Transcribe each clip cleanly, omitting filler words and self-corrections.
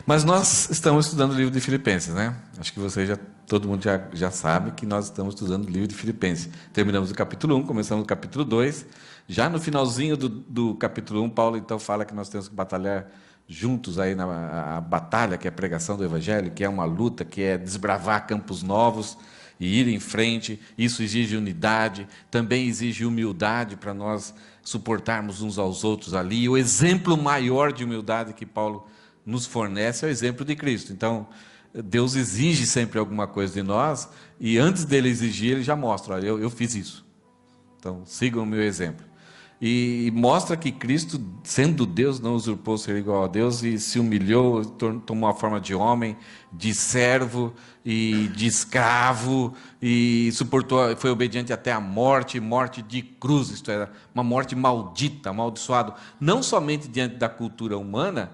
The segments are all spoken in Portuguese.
Mas nós estamos estudando o livro de Filipenses, né? Acho que todo mundo já sabe que nós estamos estudando o livro de Filipenses. Terminamos o capítulo 1, começamos o capítulo 2. Já no finalzinho do capítulo 1, Paulo então fala que nós temos que batalhar juntos aí a batalha, que é a pregação do Evangelho, que é uma luta, que é desbravar campos novos e ir em frente. Isso exige unidade, também exige humildade para nós suportarmos uns aos outros ali. O exemplo maior de humildade que Paulo nos fornece é o exemplo de Cristo. Então, Deus exige sempre alguma coisa de nós, e antes dele exigir, ele já mostra: olha, eu fiz isso. Então, sigam o meu exemplo. E mostra que Cristo, sendo Deus, não usurpou ser igual a Deus, e se humilhou, tomou a forma de homem, de servo e de escravo, e suportou, foi obediente até a morte de cruz, isto é, uma morte maldita, amaldiçoado, não somente diante da cultura humana,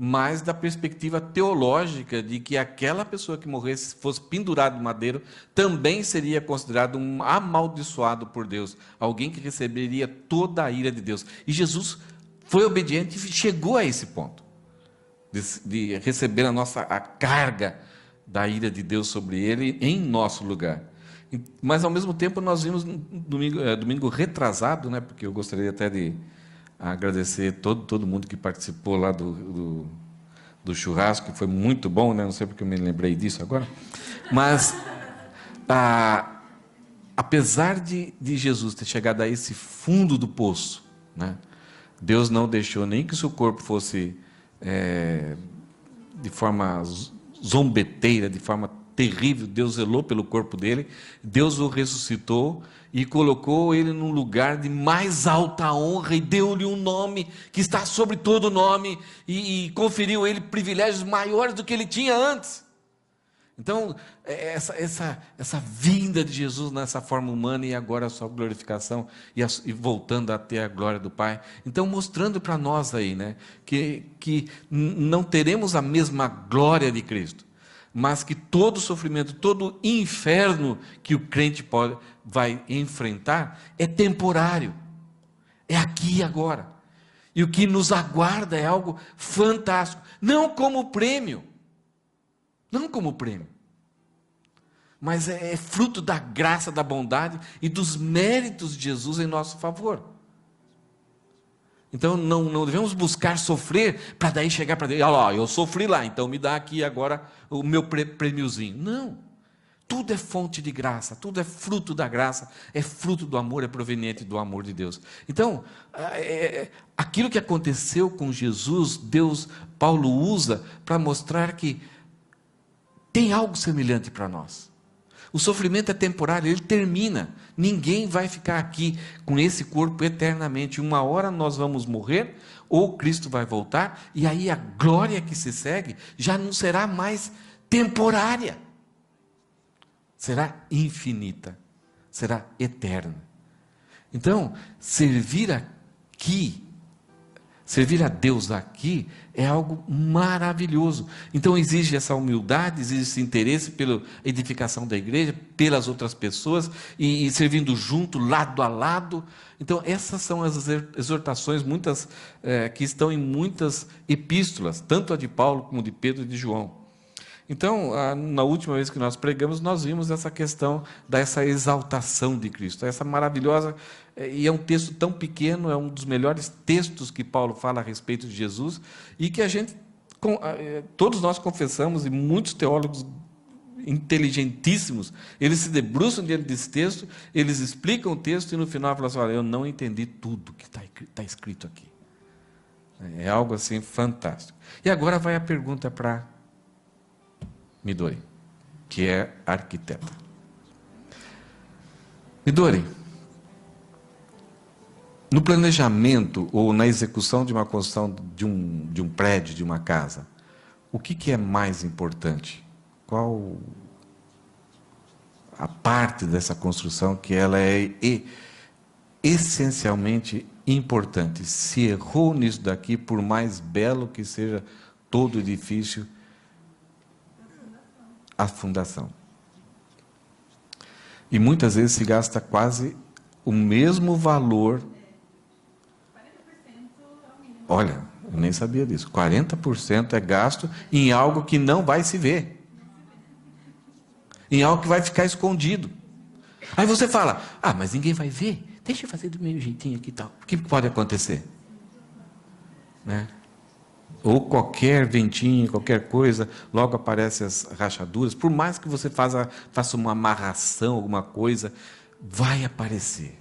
mas da perspectiva teológica de que aquela pessoa que morresse, fosse pendurada no madeiro, também seria considerado um amaldiçoado por Deus, alguém que receberia toda a ira de Deus. E Jesus foi obediente e chegou a esse ponto, de receber a carga da ira de Deus sobre ele em nosso lugar. Mas, ao mesmo tempo, nós vimos domingo retrasado, né, porque eu gostaria até de agradecer todo mundo que participou lá do churrasco, que foi muito bom, né? Não sei porque eu me lembrei disso agora. Mas, apesar de Jesus ter chegado a esse fundo do poço, né, Deus não deixou nem que o seu corpo fosse de forma zombeteira, de forma terrível. Deus zelou pelo corpo dele, Deus o ressuscitou e colocou ele num lugar de mais alta honra, e deu-lhe um nome que está sobre todo nome, e conferiu a ele privilégios maiores do que ele tinha antes. Então, essa vinda de Jesus nessa forma humana, e agora a sua glorificação, e voltando a ter a glória do Pai. Então, mostrando para nós aí, né, que não teremos a mesma glória de Cristo, mas que todo sofrimento, todo inferno que o crente vai enfrentar é temporário, é aqui e agora. E o que nos aguarda é algo fantástico, não como prêmio, mas é fruto da graça, da bondade e dos méritos de Jesus em nosso favor. Então, não devemos buscar sofrer para daí chegar para Deus: olha lá, eu sofri lá, então me dá aqui agora o meu prêmiozinho. Não, tudo é fonte de graça, tudo é fruto da graça, é fruto do amor, é proveniente do amor de Deus. Então, aquilo que aconteceu com Jesus, Paulo usa para mostrar que tem algo semelhante para nós. O sofrimento é temporário, ele termina. Ninguém vai ficar aqui com esse corpo eternamente. Uma hora nós vamos morrer, ou Cristo vai voltar, e aí a glória que se segue já não será mais temporária. Será infinita, será eterna. Então, servir a Deus aqui é algo maravilhoso. Então, exige essa humildade, exige esse interesse pela edificação da igreja, pelas outras pessoas, e servindo junto, lado a lado. Então, essas são as exortações, muitas que estão em muitas epístolas, tanto a de Paulo como de Pedro e de João. Então, na última vez que nós pregamos, nós vimos essa questão dessa exaltação de Cristo, essa maravilhosa, e é um texto tão pequeno, é um dos melhores textos que Paulo fala a respeito de Jesus, e que todos nós confessamos, e muitos teólogos inteligentíssimos, eles se debruçam diante desse texto, eles explicam o texto, e no final falam assim: olha, eu não entendi tudo que está escrito aqui. É algo assim fantástico. E agora vai a pergunta para Midori, que é arquiteta. Midori, no planejamento ou na execução de uma construção de um prédio, de uma casa, o que é mais importante? Qual a parte dessa construção que ela é essencialmente importante? Se errou nisso daqui, por mais belo que seja todo o edifício, a fundação. E muitas vezes se gasta quase o mesmo valor. Olha, Eu nem sabia disso. 40% é gasto em algo que não vai se ver. Em algo que vai ficar escondido. Aí você fala, mas ninguém vai ver. Deixa eu fazer do meu jeitinho aqui e tal. O que pode acontecer? Né? Ou qualquer ventinho, qualquer coisa, logo aparecem as rachaduras. Por mais que você faça uma amarração, alguma coisa, vai aparecer.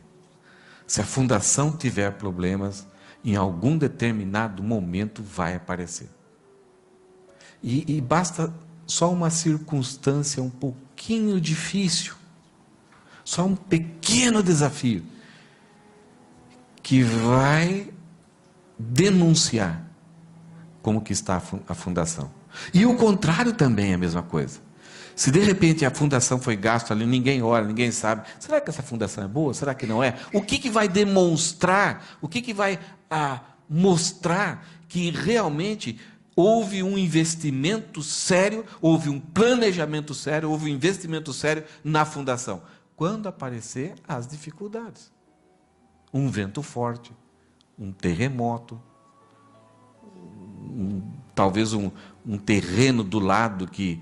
Se a fundação tiver problemas, em algum determinado momento vai aparecer. E basta só uma circunstância um pouquinho difícil, só um pequeno desafio, que vai denunciar como que está a fundação. E o contrário também é a mesma coisa. Se de repente a fundação foi gasta ali, ninguém olha, ninguém sabe, será que essa fundação é boa? Será que não é? O que vai demonstrar, o que vai mostrar que realmente houve um investimento sério, houve um planejamento sério, houve um investimento sério na fundação? Quando aparecer as dificuldades. Um vento forte, um terremoto, talvez um terreno do lado que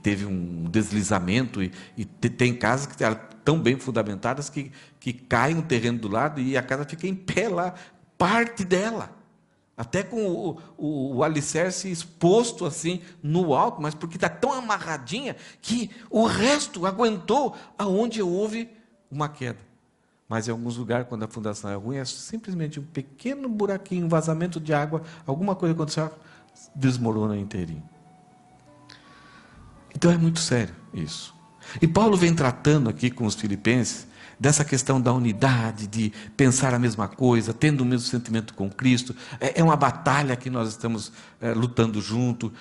teve um deslizamento, e tem casas que eram tão bem fundamentadas que cai um terreno do lado e a casa fica em pé lá, parte dela, até com o alicerce exposto assim no alto, mas porque está tão amarradinha que o resto aguentou aonde houve uma queda. Mas em alguns lugares, quando a fundação é ruim, é simplesmente um pequeno buraquinho, um vazamento de água, alguma coisa aconteceu, desmorona inteirinho. Então é muito sério isso. E Paulo vem tratando aqui com os filipenses dessa questão da unidade, de pensar a mesma coisa, tendo o mesmo sentimento com Cristo. É uma batalha que nós estamos lutando junto.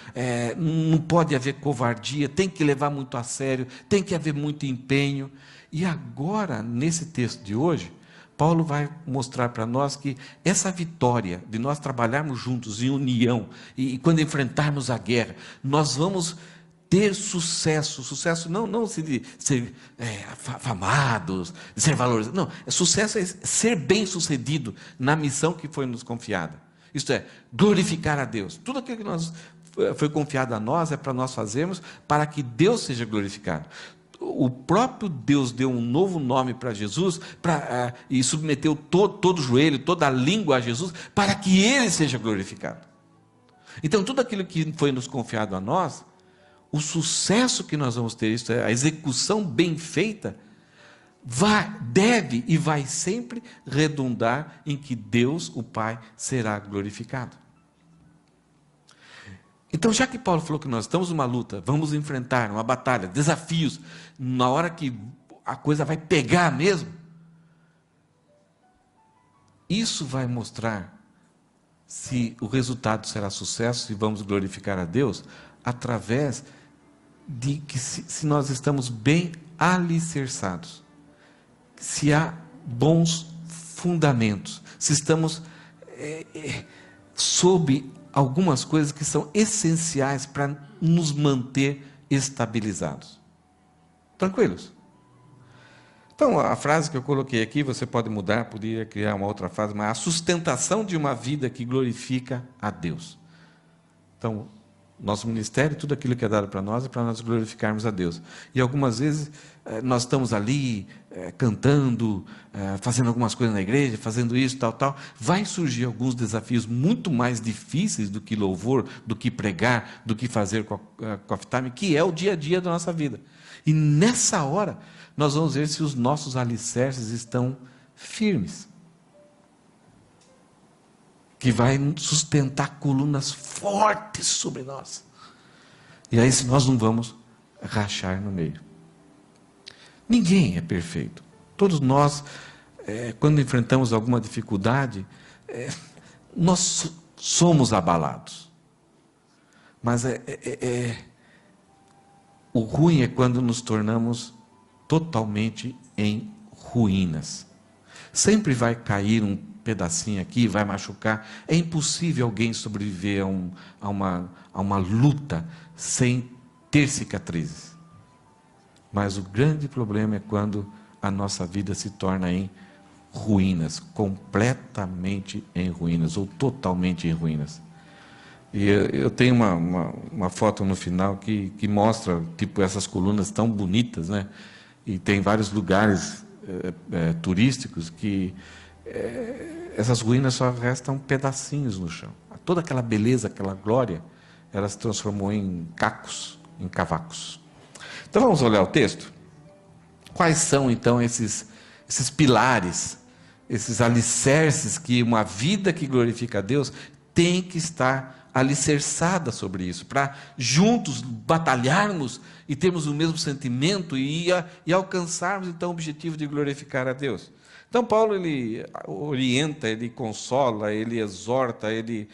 Não pode haver covardia, tem que levar muito a sério, tem que haver muito empenho. E agora, nesse texto de hoje, Paulo vai mostrar para nós que essa vitória de nós trabalharmos juntos em união, e quando enfrentarmos a guerra, nós vamos ter sucesso. Sucesso não de ser afamados, de ser valorizados. Não, sucesso é ser bem-sucedido na missão que foi nos confiada. Isto é, glorificar a Deus. Tudo aquilo que foi confiado a nós é para nós fazermos para que Deus seja glorificado. O próprio Deus deu um novo nome para Jesus e submeteu todo o joelho, toda a língua a Jesus, para que Ele seja glorificado. Então, tudo aquilo que foi nos confiado a nós, o sucesso que nós vamos ter, isto é, a execução bem feita, deve e vai sempre redundar em que Deus, o Pai, será glorificado. Então, já que Paulo falou que nós estamos numa luta, vamos enfrentar uma batalha, desafios, na hora que a coisa vai pegar mesmo, isso vai mostrar se o resultado será sucesso, se vamos glorificar a Deus, através de que se nós estamos bem alicerçados, se há bons fundamentos, se estamos sob algumas coisas que são essenciais para nos manter estabilizados. Tranquilos? Então, a frase que eu coloquei aqui, você pode mudar, poderia criar uma outra frase, mas a sustentação de uma vida que glorifica a Deus. Então, nosso ministério, tudo aquilo que é dado para nós é para nós glorificarmos a Deus. E algumas vezes nós estamos ali cantando, fazendo algumas coisas na igreja, fazendo isso, tal. Vai surgir alguns desafios muito mais difíceis do que louvor, do que pregar, do que fazer coffee time, que é o dia a dia da nossa vida. E nessa hora, nós vamos ver se os nossos alicerces estão firmes. Que vai sustentar colunas fortes sobre nós. E aí nós não vamos rachar no meio. Ninguém é perfeito. Todos nós, quando enfrentamos alguma dificuldade, nós somos abalados. Mas o ruim é quando nos tornamos totalmente em ruínas. Sempre vai cair um pedacinho aqui, vai machucar. É impossível alguém sobreviver a uma luta sem ter cicatrizes. Mas o grande problema é quando a nossa vida se torna em ruínas, completamente em ruínas, ou totalmente em ruínas. E eu tenho uma foto no final que mostra, tipo, essas colunas tão bonitas, né? E tem vários lugares turísticos que essas ruínas só restam pedacinhos no chão. Toda aquela beleza, aquela glória, ela se transformou em cacos, em cavacos. Então vamos olhar o texto? Quais são então esses pilares, esses alicerces que uma vida que glorifica a Deus tem que estar alicerçada sobre isso, para juntos batalharmos e termos o mesmo sentimento e alcançarmos então o objetivo de glorificar a Deus. Então Paulo, ele orienta, ele consola, ele exorta, ele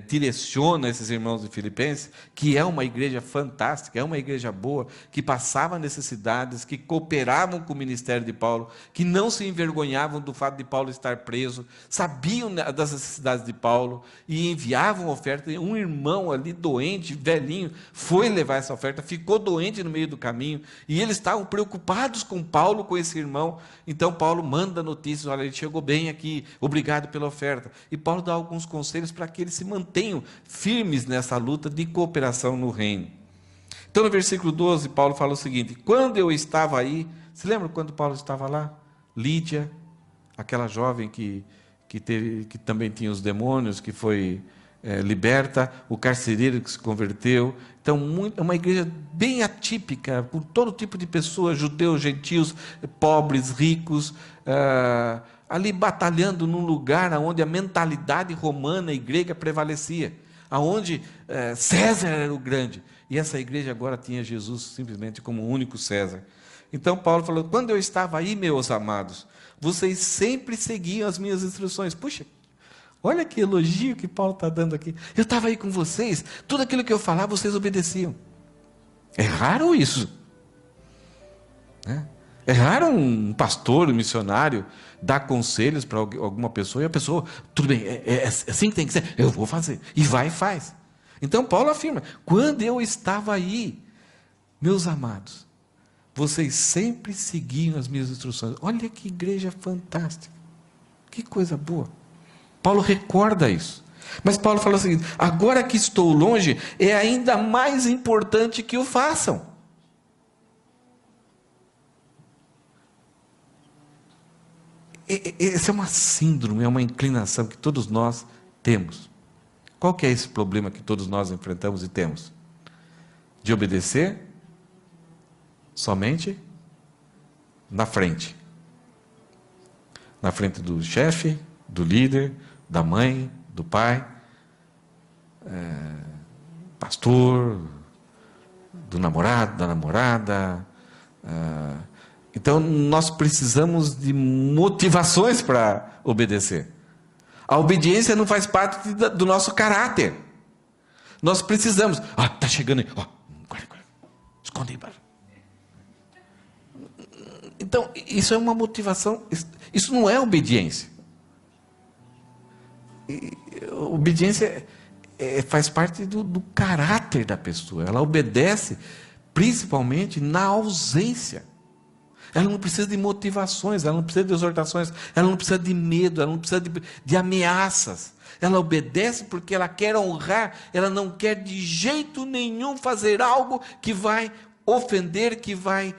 direciona esses irmãos de Filipenses, que é uma igreja fantástica, é uma igreja boa, que passava necessidades, que cooperavam com o ministério de Paulo, que não se envergonhavam do fato de Paulo estar preso, sabiam das necessidades de Paulo e enviavam oferta. Um irmão ali doente, velhinho, foi levar essa oferta, ficou doente no meio do caminho, e eles estavam preocupados com Paulo, com esse irmão. Então Paulo manda notícias: olha, ele chegou bem aqui, obrigado pela oferta. E Paulo dá alguns conselhos para que eles se mantenham firmes nessa luta de cooperação no reino. Então no versículo 12, Paulo fala o seguinte: quando eu estava aí, se lembra quando Paulo estava lá? Lídia, aquela jovem que também tinha os demônios, que foi liberta, o carcereiro que se converteu. Então, uma igreja bem atípica, com todo tipo de pessoas, judeus, gentios, pobres, ricos, ali batalhando num lugar onde a mentalidade romana e grega prevalecia, aonde César era o grande, e essa igreja agora tinha Jesus simplesmente como o único César. Então Paulo falou: quando eu estava aí, meus amados, vocês sempre seguiam as minhas instruções. Puxa, olha que elogio que Paulo está dando aqui. Eu estava aí com vocês, tudo aquilo que eu falava, vocês obedeciam. É raro isso, né? É raro um pastor, um missionário, dar conselhos para alguma pessoa e a pessoa, tudo bem, é assim que tem que ser, eu vou fazer. E vai e faz. Então Paulo afirma: quando eu estava aí, meus amados, vocês sempre seguiam as minhas instruções. Olha que igreja fantástica, que coisa boa. Paulo recorda isso. Mas Paulo fala o seguinte: agora que estou longe, é ainda mais importante que o façam. Essa é uma síndrome, é uma inclinação que todos nós temos. Qual que é esse problema que todos nós enfrentamos e temos? De obedecer somente na frente. Na frente do chefe, do líder, da mãe, do pai, pastor, do namorado, da namorada. Então, nós precisamos de motivações para obedecer. A obediência não faz parte do nosso caráter. Nós precisamos. Está chegando aí. Guarda. Esconde aí. Então, isso é uma motivação. Isso não é obediência. Obediência faz parte do caráter da pessoa. Ela obedece principalmente na ausência. Ela não precisa de motivações, ela não precisa de exortações, ela não precisa de medo, ela não precisa de ameaças. Ela obedece porque ela quer honrar, ela não quer de jeito nenhum fazer algo que vai ofender, que vai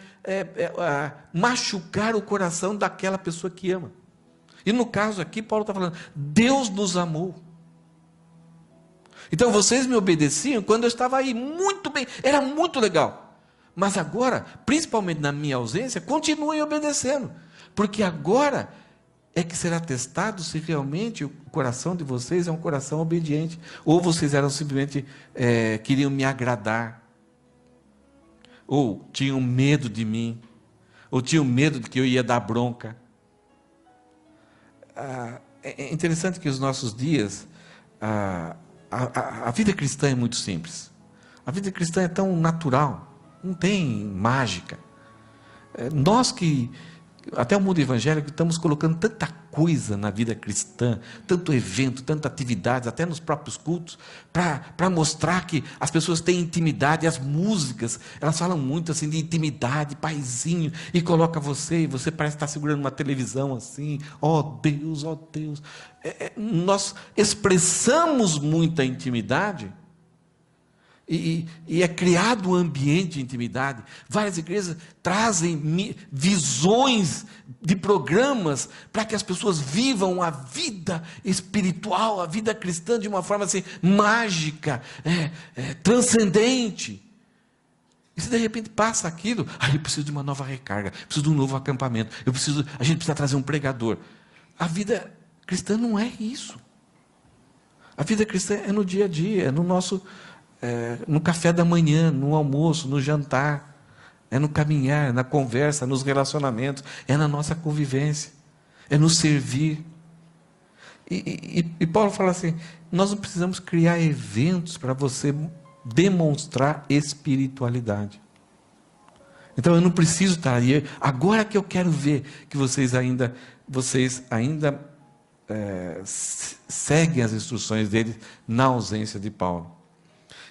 machucar o coração daquela pessoa que ama. E no caso aqui, Paulo está falando: Deus nos amou. Então vocês me obedeciam quando eu estava aí, muito bem, era muito legal. Mas agora, principalmente na minha ausência, continuem obedecendo. Porque agora é que será testado se realmente o coração de vocês é um coração obediente. Ou vocês eram simplesmente, queriam me agradar. Ou tinham medo de mim. Ou tinham medo de que eu ia dar bronca. É interessante que os nossos dias, a vida cristã é muito simples. A vida cristã é tão natural. Não tem mágica. Nós que até o mundo evangélico, estamos colocando tanta coisa na vida cristã, tanto evento, tanta atividade, até nos próprios cultos, para mostrar que as pessoas têm intimidade. As músicas, elas falam muito assim de intimidade, paizinho, e coloca você, e você parece estar segurando uma televisão assim, ó Deus, ó Deus. Nós expressamos muita intimidade, e é criado um ambiente de intimidade. Várias igrejas trazem visões de programas para que as pessoas vivam a vida espiritual, a vida cristã de uma forma assim, mágica, transcendente. E se de repente passa aquilo, eu preciso de uma nova recarga, preciso de um novo acampamento, a gente precisa trazer um pregador. A vida cristã não é isso. A vida cristã é no dia a dia, é no nosso... no café da manhã, no almoço, no jantar, é no caminhar, na conversa, nos relacionamentos, é na nossa convivência, é no servir. E Paulo fala assim, nós não precisamos criar eventos para você demonstrar espiritualidade. Então eu não preciso estar aí, agora que eu quero ver que vocês ainda seguem as instruções dele na ausência de Paulo.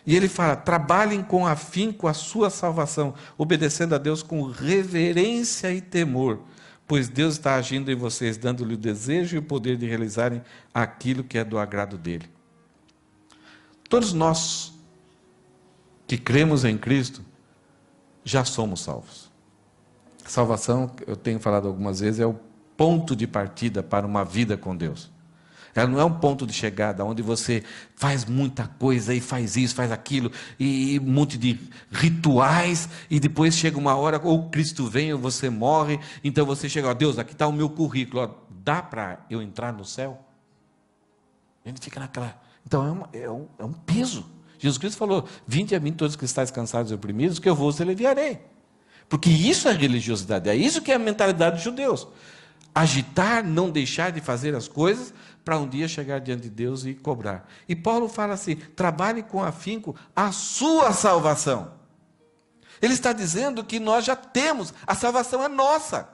E ele fala, trabalhem com afinco a sua salvação, obedecendo a Deus com reverência e temor, pois Deus está agindo em vocês, dando-lhe o desejo e o poder de realizarem aquilo que é do agrado dele. Todos nós que cremos em Cristo, já somos salvos. Salvação, eu tenho falado algumas vezes, é o ponto de partida para uma vida com Deus. Ela não é um ponto de chegada, onde você faz muita coisa, e faz isso, faz aquilo, e um monte de rituais, e depois chega uma hora, ou Cristo vem, ou você morre, então você chega, ó, Deus, aqui está o meu currículo, ó, dá para eu entrar no céu? A gente fica naquela... Então é um peso. Jesus Cristo falou, vinde a mim todos que estáis cansados e oprimidos, que eu vos aliviarei. Porque isso é religiosidade, é isso que é a mentalidade dos judeus. Agitar, não deixar de fazer as coisas, para um dia chegar diante de Deus e cobrar. E Paulo fala assim, trabalhe com afinco a sua salvação. Ele está dizendo que nós já temos, a salvação é nossa.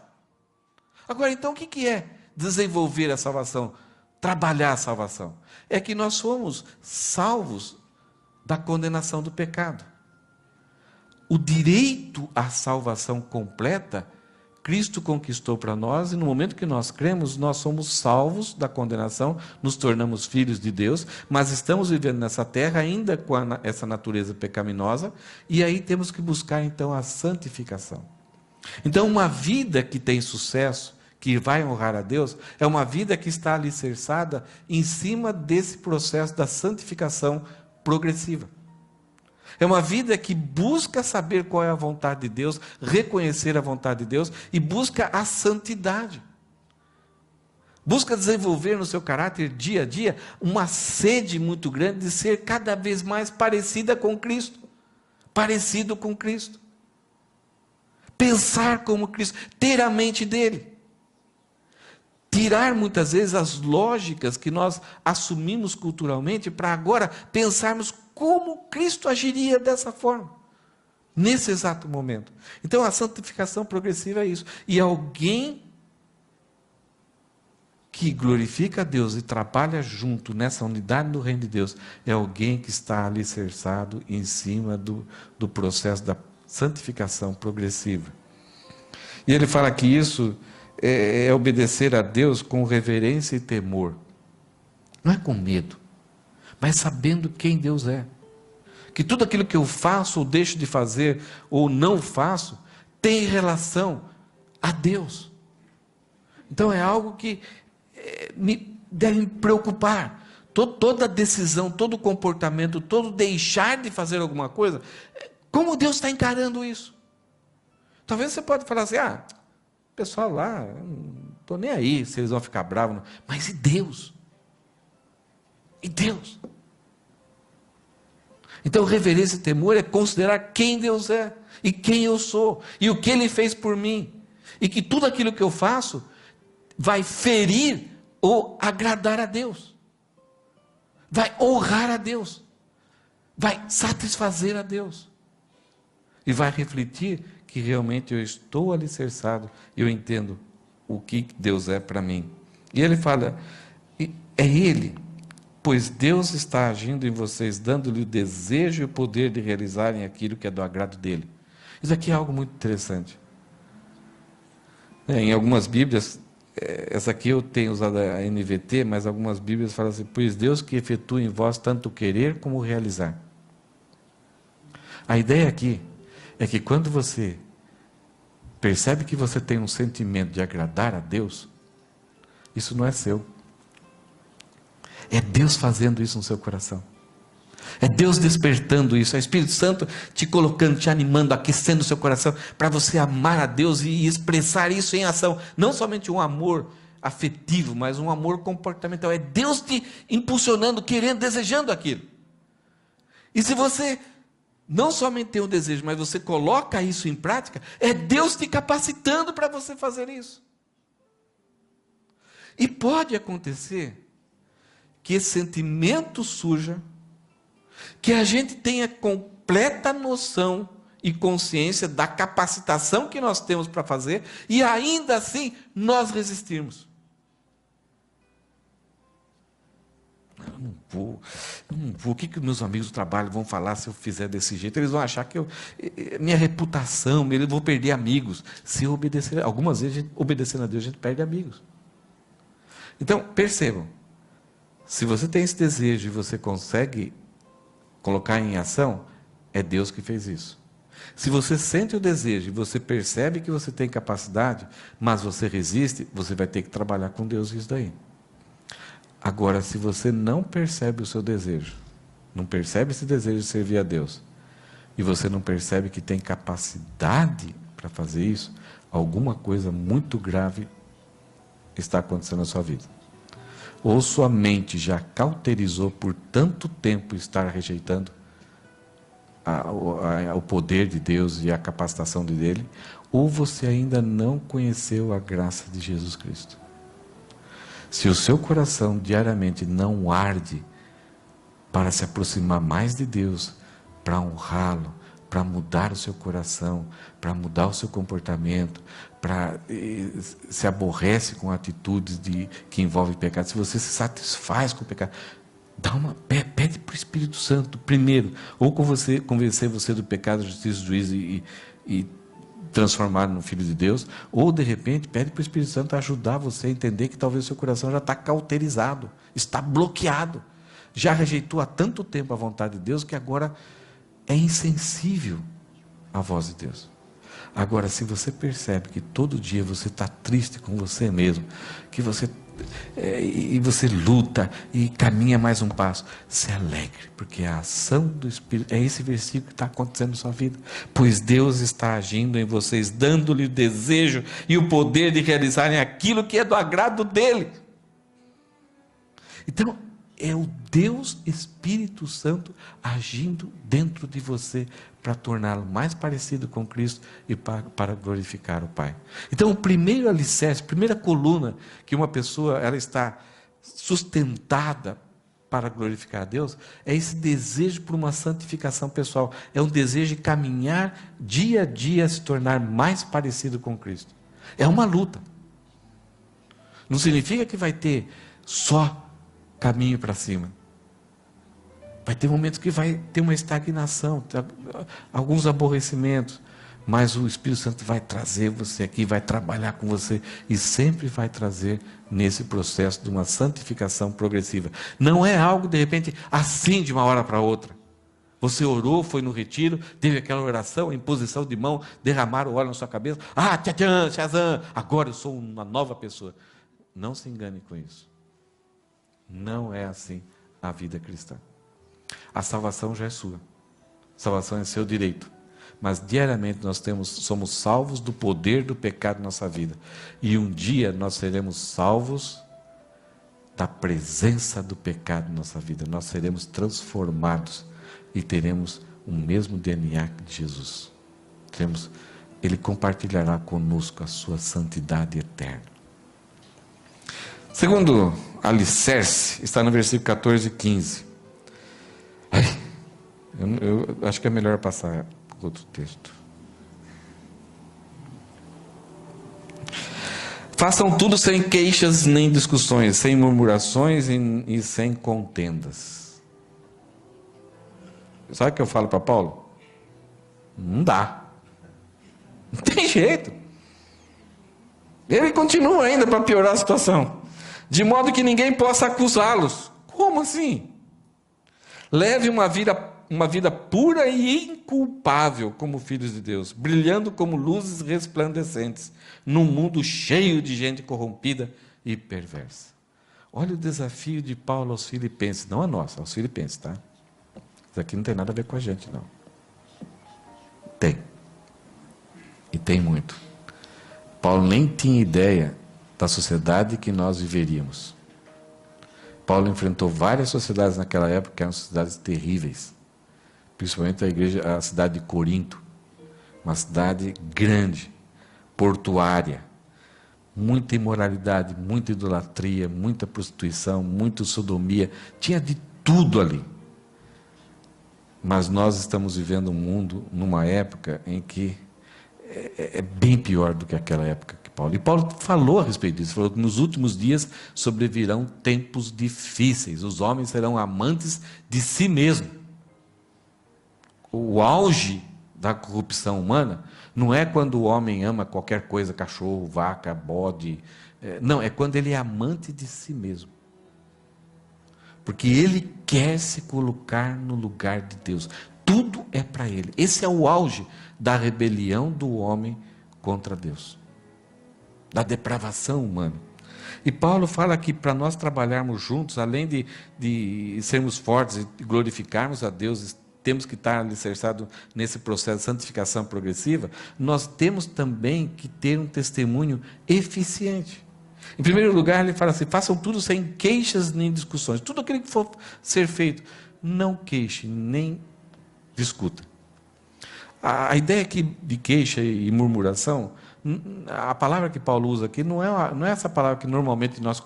Agora, então, o que é desenvolver a salvação? Trabalhar a salvação. É que nós somos salvos da condenação do pecado. O direito à salvação completa, Cristo conquistou para nós, e no momento que nós cremos, nós somos salvos da condenação, nos tornamos filhos de Deus, mas estamos vivendo nessa terra ainda com essa natureza pecaminosa, e aí temos que buscar então a santificação. Então, uma vida que tem sucesso, que vai honrar a Deus, é uma vida que está alicerçada em cima desse processo da santificação progressiva. É uma vida que busca saber qual é a vontade de Deus, reconhecer a vontade de Deus e busca a santidade. Busca desenvolver no seu caráter dia a dia uma sede muito grande de ser cada vez mais parecida com Cristo. Parecido com Cristo. Pensar como Cristo, ter a mente dele. Tirar muitas vezes as lógicas que nós assumimos culturalmente para agora pensarmos como Cristo agiria dessa forma, nesse exato momento. Então a santificação progressiva é isso. E alguém que glorifica a Deus e trabalha junto nessa unidade do reino de Deus, é alguém que está alicerçado em cima do processo da santificação progressiva. E ele fala que isso é obedecer a Deus com reverência e temor. Não é com medo, mas sabendo quem Deus é. Que tudo aquilo que eu faço, ou deixo de fazer, ou não faço, tem relação a Deus. Então é algo que me deve me preocupar. Toda decisão, todo comportamento, todo deixar de fazer alguma coisa, como Deus está encarando isso? Talvez você pode falar assim, o pessoal lá, não estou nem aí se eles vão ficar bravos. Não. Mas e Deus? E Deus? Então, reverência e temor é considerar quem Deus é, e quem eu sou, e o que Ele fez por mim, e que tudo aquilo que eu faço vai ferir ou agradar a Deus, vai honrar a Deus, vai satisfazer a Deus, e vai refletir que realmente eu estou alicerçado, eu entendo o que Deus é para mim. E ele fala, é Ele, pois Deus está agindo em vocês, dando-lhe o desejo e o poder de realizarem aquilo que é do agrado dele. Isso aqui é algo muito interessante. Em algumas Bíblias, essa aqui eu tenho usado a NVT, mas algumas Bíblias falam assim, pois Deus que efetua em vós tanto o querer como o realizar. A ideia aqui é que quando você percebe que você tem um sentimento de agradar a Deus, isso não é seu. É Deus fazendo isso no seu coração. É Deus despertando isso. É o Espírito Santo te colocando, te animando, aquecendo o seu coração para você amar a Deus e expressar isso em ação. Não somente um amor afetivo, mas um amor comportamental. É Deus te impulsionando, querendo, desejando aquilo. E se você não somente tem o desejo, mas você coloca isso em prática, é Deus te capacitando para você fazer isso. E pode acontecer que esse sentimento surja, que a gente tenha completa noção e consciência da capacitação que nós temos para fazer, e ainda assim nós resistirmos. Eu não vou. O que meus amigos do trabalho vão falar se eu fizer desse jeito? Eles vão achar que minha reputação, eu vou perder amigos. Se eu obedecer, algumas vezes, obedecendo a Deus, a gente perde amigos. Então, percebam, se você tem esse desejo e você consegue colocar em ação, é Deus que fez isso. Se você sente o desejo e você percebe que você tem capacidade, mas você resiste, você vai ter que trabalhar com Deus isso daí. Agora, se você não percebe o seu desejo, não percebe esse desejo de servir a Deus, e você não percebe que tem capacidade para fazer isso, alguma coisa muito grave está acontecendo na sua vida. Ou sua mente já cauterizou por tanto tempo estar rejeitando o poder de Deus e a capacitação dele, ou você ainda não conheceu a graça de Jesus Cristo. Se o seu coração diariamente não arde para se aproximar mais de Deus, para honrá-lo, para mudar o seu coração, para mudar o seu comportamento, se aborrece com atitudes que envolvem pecado, se você se satisfaz com o pecado, pede para o Espírito Santo primeiro, ou convencer você do pecado, justiça, juízo e transformar no Filho de Deus, ou de repente pede para o Espírito Santo ajudar você a entender que talvez o seu coração já está cauterizado, está bloqueado, já rejeitou há tanto tempo a vontade de Deus que agora é insensível à voz de Deus. Agora, se você percebe que todo dia você está triste com você mesmo, que você luta e caminha mais um passo, se alegre, porque a ação do Espírito, é esse versículo que está acontecendo na sua vida, pois Deus está agindo em vocês, dando-lhe o desejo e o poder de realizarem aquilo que é do agrado dele. Então, é o Deus Espírito Santo agindo dentro de você para torná-lo mais parecido com Cristo e para glorificar o Pai. Então, o primeiro alicerce, a primeira coluna que uma pessoa ela está sustentada para glorificar a Deus, é esse desejo por uma santificação pessoal. É um desejo de caminhar dia a dia a se tornar mais parecido com Cristo. É uma luta. Não significa que vai ter só caminho para cima. Vai ter momentos que vai ter uma estagnação, alguns aborrecimentos, mas o Espírito Santo vai trazer você aqui, vai trabalhar com você e sempre vai trazer nesse processo de uma santificação progressiva. Não é algo de repente assim de uma hora para outra. Você orou, foi no retiro, teve aquela oração, imposição de mão, derramaram o óleo na sua cabeça, tchan, shazam, agora eu sou uma nova pessoa. Não se engane com isso. Não é assim a vida cristã. A salvação já é sua. A salvação é seu direito. Mas diariamente nós somos salvos do poder do pecado na nossa vida. E um dia nós seremos salvos da presença do pecado na nossa vida. Nós seremos transformados e teremos o mesmo DNA de Jesus. Ele compartilhará conosco a sua santidade eterna. Segundo alicerce, está no versículo 14 e 15. Eu acho que é melhor passar outro texto. Façam tudo sem queixas nem discussões, sem murmurações e sem contendas. Sabe o que eu falo para Paulo? Não dá. Não tem jeito. Ele continua ainda para piorar a situação. De modo que ninguém possa acusá-los. Como assim? Leve uma vida pura e inculpável como filhos de Deus, brilhando como luzes resplandecentes, num mundo cheio de gente corrompida e perversa. Olha o desafio de Paulo aos filipenses, não a nós, aos filipenses, tá? Isso aqui não tem nada a ver com a gente, não. Tem. E tem muito. Paulo nem tinha ideia da sociedade que nós viveríamos. Paulo enfrentou várias sociedades naquela época, que eram sociedades terríveis. Principalmente a cidade de Corinto. Uma cidade grande, portuária. Muita imoralidade, muita idolatria, muita prostituição, muita sodomia. Tinha de tudo ali. Mas nós estamos vivendo um mundo, numa época em que é bem pior do que aquela época que Paulo. E Paulo falou a respeito disso, falou que nos últimos dias sobrevirão tempos difíceis, os homens serão amantes de si mesmos. O auge da corrupção humana não é quando o homem ama qualquer coisa, cachorro, vaca, bode, não, é quando ele é amante de si mesmo. Porque ele quer se colocar no lugar de Deus. Tudo é para ele. Esse é o auge da rebelião do homem contra Deus. Da depravação humana. E Paulo fala que para nós trabalharmos juntos, além de sermos fortes e glorificarmos a Deus, temos que estar alicerçados nesse processo de santificação progressiva, nós temos também que ter um testemunho eficiente. Em primeiro lugar, ele fala assim, façam tudo sem queixas nem discussões. Tudo aquilo que for ser feito, não queixe, nem discuta. A ideia aqui de queixa e murmuração, a palavra que Paulo usa aqui não é essa palavra que normalmente nós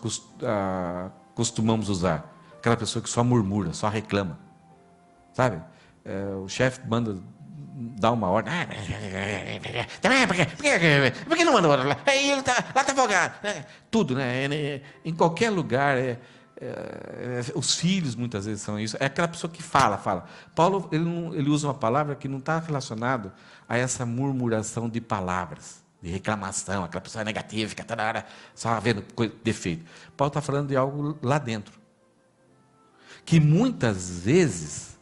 costumamos usar. Aquela pessoa que só murmura, só reclama. Sabe? O chefe manda dar uma ordem. Por que não manda ordem lá? Ele lá está folgado. Tudo, né? Em qualquer lugar, os filhos muitas vezes são isso. É aquela pessoa que fala. Paulo ele usa uma palavra que não está relacionado a essa murmuração de palavras, de reclamação, aquela pessoa negativa, fica toda hora só vendo defeito. Paulo está falando de algo lá dentro, que muitas vezes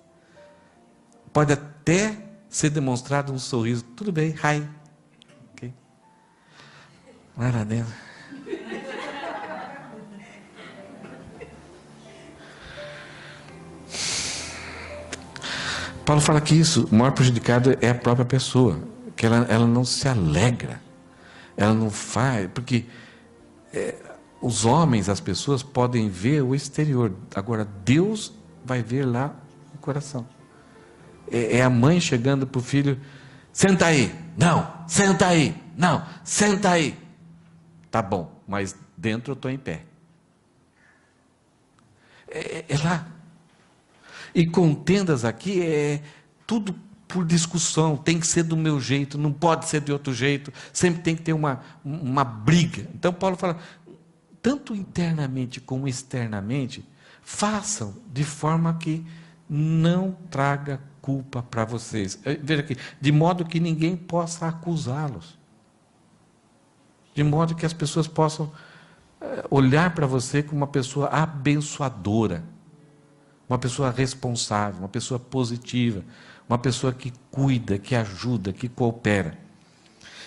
pode até ser demonstrado um sorriso. Tudo bem, hi. Okay. Vai lá dentro. Paulo fala que o maior prejudicado é a própria pessoa, que ela não se alegra, ela não faz, porque os homens, as pessoas podem ver o exterior, agora Deus vai ver lá o coração. É a mãe chegando para o filho, senta aí, não, senta aí, não, senta aí. Tá bom, mas dentro eu estou em pé. É lá. E contendas aqui é tudo por discussão, tem que ser do meu jeito, não pode ser de outro jeito, sempre tem que ter uma briga. Então Paulo fala, tanto internamente como externamente, façam de forma que não traga culpa para vocês. Veja aqui, de modo que ninguém possa acusá-los. De modo que as pessoas possam olhar para você como uma pessoa abençoadora, uma pessoa responsável, uma pessoa positiva, uma pessoa que cuida, que ajuda, que coopera.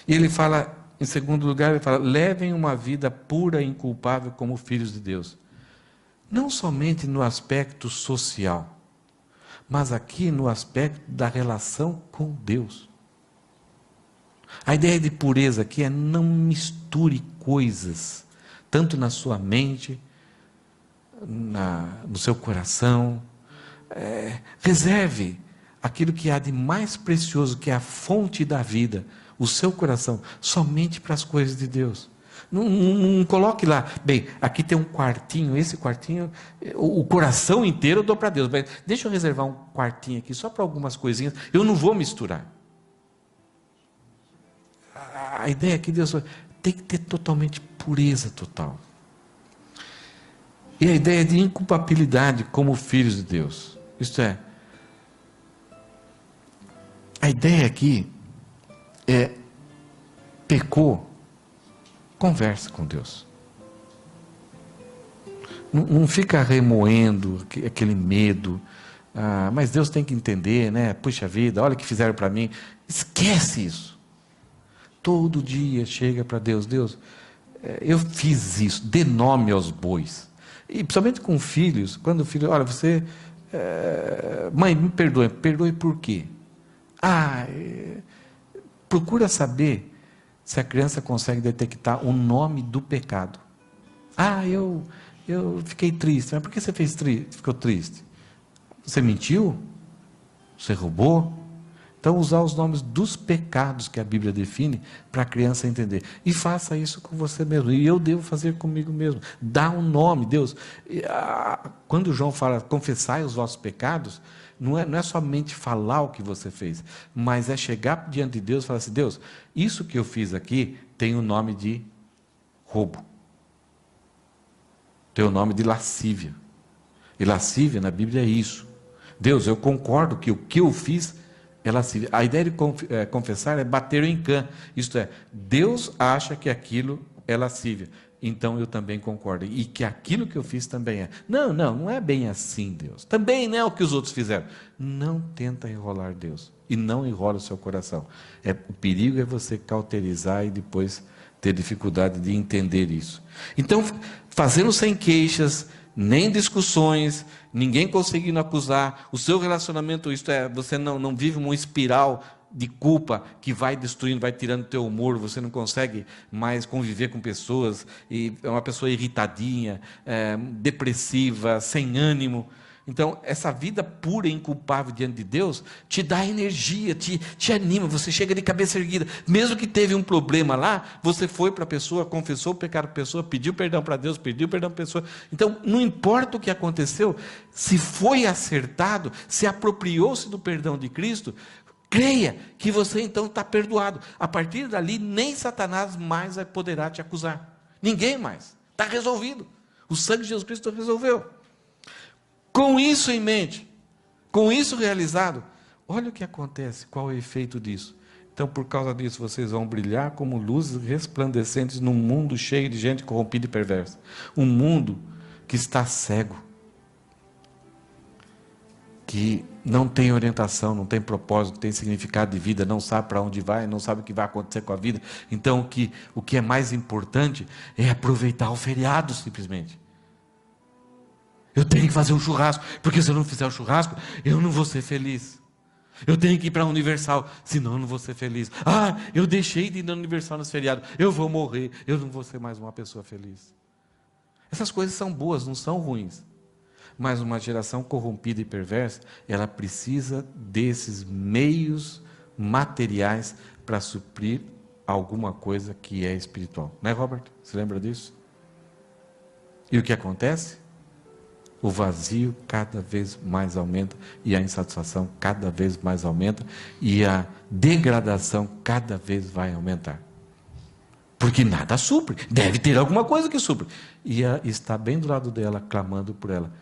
E ele fala, em segundo lugar, ele fala, levem uma vida pura e inculpável como filhos de Deus. Não somente no aspecto social, mas aqui no aspecto da relação com Deus. A ideia de pureza aqui é não misture coisas, tanto na sua mente, no seu coração. Reserve aquilo que há de mais precioso, que é a fonte da vida, o seu coração, somente para as coisas de Deus. Não coloque lá, bem, aqui tem um quartinho, esse quartinho, o coração inteiro eu dou para Deus, mas deixa eu reservar um quartinho aqui, só para algumas coisinhas, eu não vou misturar. A ideia aqui, Deus, tem que ter totalmente pureza total. E a ideia de inculpabilidade como filhos de Deus. Isto é, a ideia aqui é, pecou, conversa com Deus. Não fica remoendo aquele medo. Mas Deus tem que entender, né? Puxa vida, olha o que fizeram para mim. Esquece isso. Todo dia chega para Deus. Deus, eu fiz isso. Dê nome aos bois. E principalmente com filhos. Quando o filho, olha, você... mãe, me perdoe. Perdoe por quê? Procura saber se a criança consegue detectar o nome do pecado. Eu fiquei triste. Mas por que você ficou triste? Você mentiu? Você roubou? Então, usar os nomes dos pecados que a Bíblia define para a criança entender. E faça isso com você mesmo. E eu devo fazer comigo mesmo. Dá um nome, Deus. Quando João fala, confessai os vossos pecados, não é somente falar o que você fez, mas é chegar diante de Deus e falar assim, Deus, isso que eu fiz aqui tem o nome de roubo. Tem o nome de lascívia. E lascívia na Bíblia é isso. Deus, eu concordo que o que eu fiz é lascívia. A ideia de confessar é bater em cã. Isto é, Deus acha que aquilo é lascívia. Então eu também concordo. E que aquilo que eu fiz também é. Não é bem assim, Deus. Também não é o que os outros fizeram. Não tenta enrolar Deus. E não enrola o seu coração. O perigo é você cauterizar e depois ter dificuldade de entender isso. Então, fazendo sem queixas, nem discussões, ninguém conseguindo acusar, o seu relacionamento, isto é, você não vive uma espiral de culpa que vai destruindo, vai tirando o teu humor, você não consegue mais conviver com pessoas, e é uma pessoa irritadinha, depressiva, sem ânimo. Então, essa vida pura e inculpável diante de Deus te dá energia, te anima, você chega de cabeça erguida. Mesmo que teve um problema lá, você foi para a pessoa, confessou o pecado para a pessoa, pediu perdão para Deus, pediu perdão para a pessoa. Então, não importa o que aconteceu, se foi acertado, se apropriou-se do perdão de Cristo, creia que você então está perdoado. A partir dali, nem Satanás mais poderá te acusar. Ninguém mais. Está resolvido. O sangue de Jesus Cristo resolveu. Com isso em mente, com isso realizado, olha o que acontece, qual é o efeito disso. Então, por causa disso, vocês vão brilhar como luzes resplandecentes num mundo cheio de gente corrompida e perversa. Um mundo que está cego, que não tem orientação, não tem propósito, não tem significado de vida, não sabe para onde vai, não sabe o que vai acontecer com a vida. Então, o que é mais importante é aproveitar o feriado, simplesmente. Eu tenho que fazer um churrasco, porque se eu não fizer o churrasco, eu não vou ser feliz. Eu tenho que ir para a Universal, senão eu não vou ser feliz. Eu deixei de ir na Universal nos feriados, eu vou morrer, eu não vou ser mais uma pessoa feliz. Essas coisas são boas, não são ruins. Mas uma geração corrompida e perversa, ela precisa desses meios materiais para suprir alguma coisa que é espiritual. Não é, Robert? Você lembra disso? E o que acontece? O vazio cada vez mais aumenta e a insatisfação cada vez mais aumenta e a degradação cada vez vai aumentar. Porque nada supre, deve ter alguma coisa que supre. E está bem do lado dela, clamando por ela.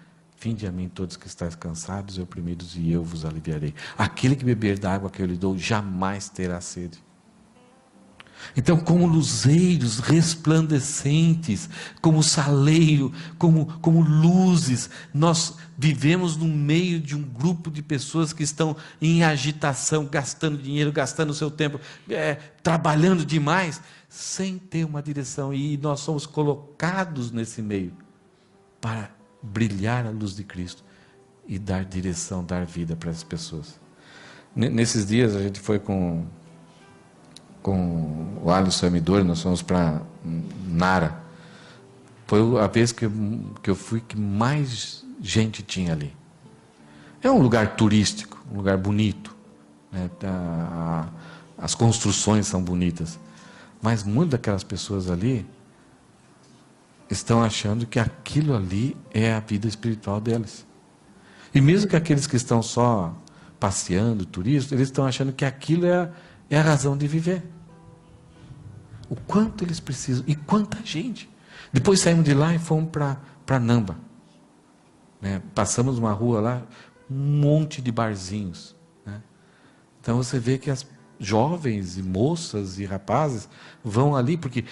Vinde a mim todos que estáis cansados e oprimidos e eu vos aliviarei. Aquele que beber da água que eu lhe dou jamais terá sede. Então, como luzeiros resplandecentes, como saleiro, como luzes, nós vivemos no meio de um grupo de pessoas que estão em agitação, gastando dinheiro, gastando o seu tempo, trabalhando demais, sem ter uma direção. E nós somos colocados nesse meio para brilhar a luz de Cristo e dar direção, dar vida para essas pessoas. Nesses dias a gente foi com o Alisson Amidori, nós fomos para Nara. Foi a vez que eu fui que mais gente tinha ali. É um lugar turístico, um lugar bonito, né? As construções são bonitas, mas muitas daquelas pessoas ali estão achando que aquilo ali é a vida espiritual deles. E mesmo que aqueles que estão só passeando, turistas, eles estão achando que aquilo é a razão de viver. o quanto eles precisam, e quanta gente. Depois saímos de lá e fomos para Namba. Né? Passamos uma rua lá, um monte de barzinhos. Né? Então você vê que as jovens e moças e rapazes vão ali porque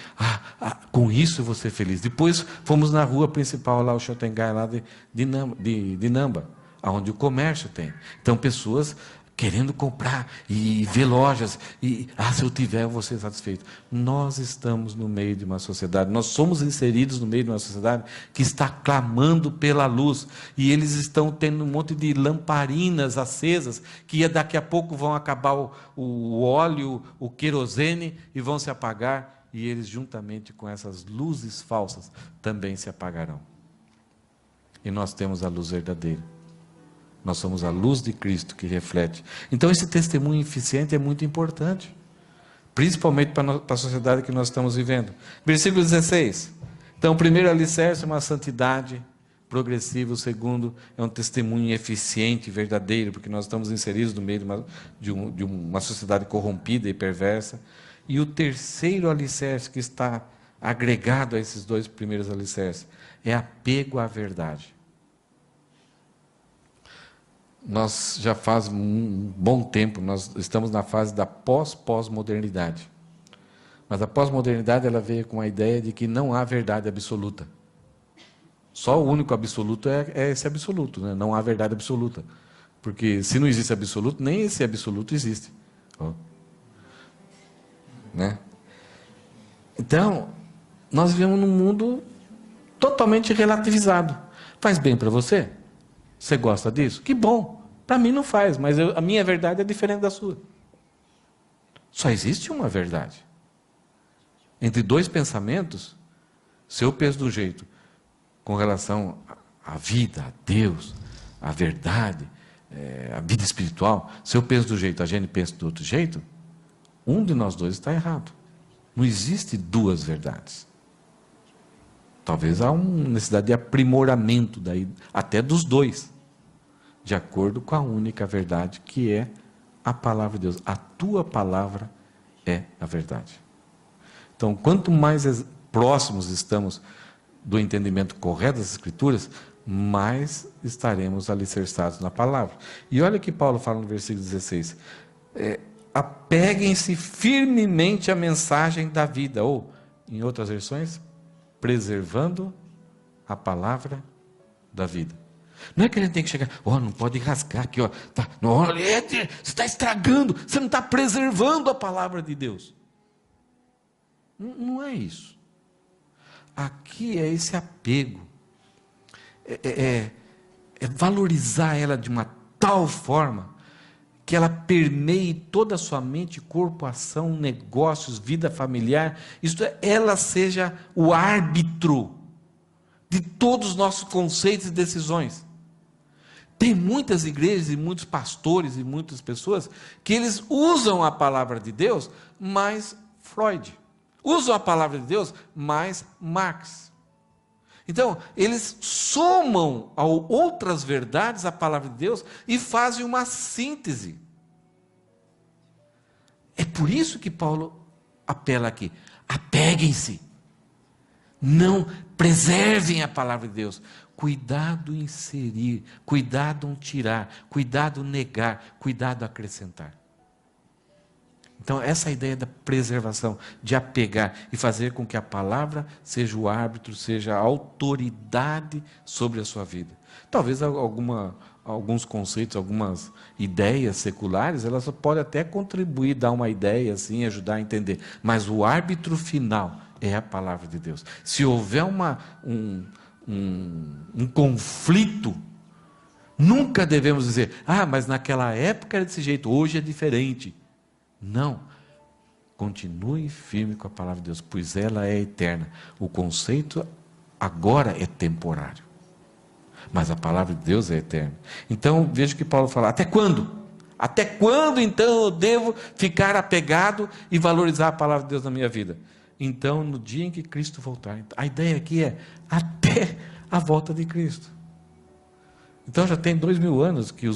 com isso eu vou ser feliz. Depois fomos na rua principal lá, o Xotengai lá de Namba, onde o comércio tem. Então pessoas querendo comprar e ver lojas e se eu tiver eu vou ser satisfeito. Nós estamos no meio de uma sociedade, nós somos inseridos no meio de uma sociedade que está clamando pela luz, e eles estão tendo um monte de lamparinas acesas que daqui a pouco vão acabar o óleo, o querosene, e vão se apagar, e eles juntamente com essas luzes falsas também se apagarão. E nós temos a luz verdadeira. Nós somos a luz de Cristo que reflete. Então esse testemunho eficiente é muito importante, principalmente para a sociedade que nós estamos vivendo. Versículo 16. Então o primeiro alicerce é uma santidade progressiva, o segundo é um testemunho eficiente, verdadeiro, porque nós estamos inseridos no meio de uma sociedade corrompida e perversa. E o terceiro alicerce que está agregado a esses dois primeiros alicerces é apego à verdade. Nós já faz um bom tempo, nós estamos na fase da pós-modernidade. Mas a pós-modernidade ela veio com a ideia de que não há verdade absoluta. Só o único absoluto é esse absoluto, né? Não há verdade absoluta. Porque se não existe absoluto, nem esse absoluto existe. Né? Então, nós vivemos num mundo totalmente relativizado. Faz bem para você? Você gosta disso? Que bom. Para mim não faz, mas a minha verdade é diferente da sua. Só existe uma verdade. Entre dois pensamentos, se eu penso de um jeito com relação à vida, a Deus, à verdade, à vida espiritual, se eu penso de um jeito, a gente pensa do outro jeito, um de nós dois está errado. Não existe duas verdades. Talvez há uma necessidade de aprimoramento até dos dois, de acordo com a única verdade, que é a palavra de Deus. A tua palavra é a verdade. Então, quanto mais próximos estamos do entendimento correto das Escrituras, mais estaremos alicerçados na palavra. E olha o que Paulo fala no versículo 16. Apeguem-se firmemente à mensagem da vida, ou, em outras versões, preservando a palavra da vida. Não é que a gente tem que chegar, não pode rasgar aqui, você está estragando, você não está preservando a palavra de Deus. Não é isso. Aqui é esse apego, é valorizar ela de uma tal forma que ela permeie toda a sua mente, corpo, ação, negócios, vida familiar, isto é, ela seja o árbitro de todos os nossos conceitos e decisões. Tem muitas igrejas e muitos pastores e muitas pessoas que eles usam a palavra de Deus mais Freud, usam a palavra de Deus mais Marx. Então, eles somam a outras verdades a palavra de Deus e fazem uma síntese. É por isso que Paulo apela aqui: apeguem-se, não preservem a palavra de Deus. Cuidado em inserir, cuidado em tirar, cuidado em negar, cuidado em acrescentar. Então, essa ideia da preservação, de apegar e fazer com que a palavra seja o árbitro, seja a autoridade sobre a sua vida. Talvez alguns conceitos, algumas ideias seculares, elas podem até contribuir, dar uma ideia, assim, ajudar a entender. Mas o árbitro final é a palavra de Deus. Se houver um conflito, nunca devemos dizer, mas naquela época era desse jeito, hoje é diferente. Não, continue firme com a palavra de Deus, pois ela é eterna. O conceito agora é temporário, mas a palavra de Deus é eterna. Então veja que Paulo fala: até quando? Até quando então eu devo ficar apegado e valorizar a palavra de Deus na minha vida? Então, no dia em que Cristo voltar. A ideia aqui é até a volta de Cristo. Então já tem 2000 anos que o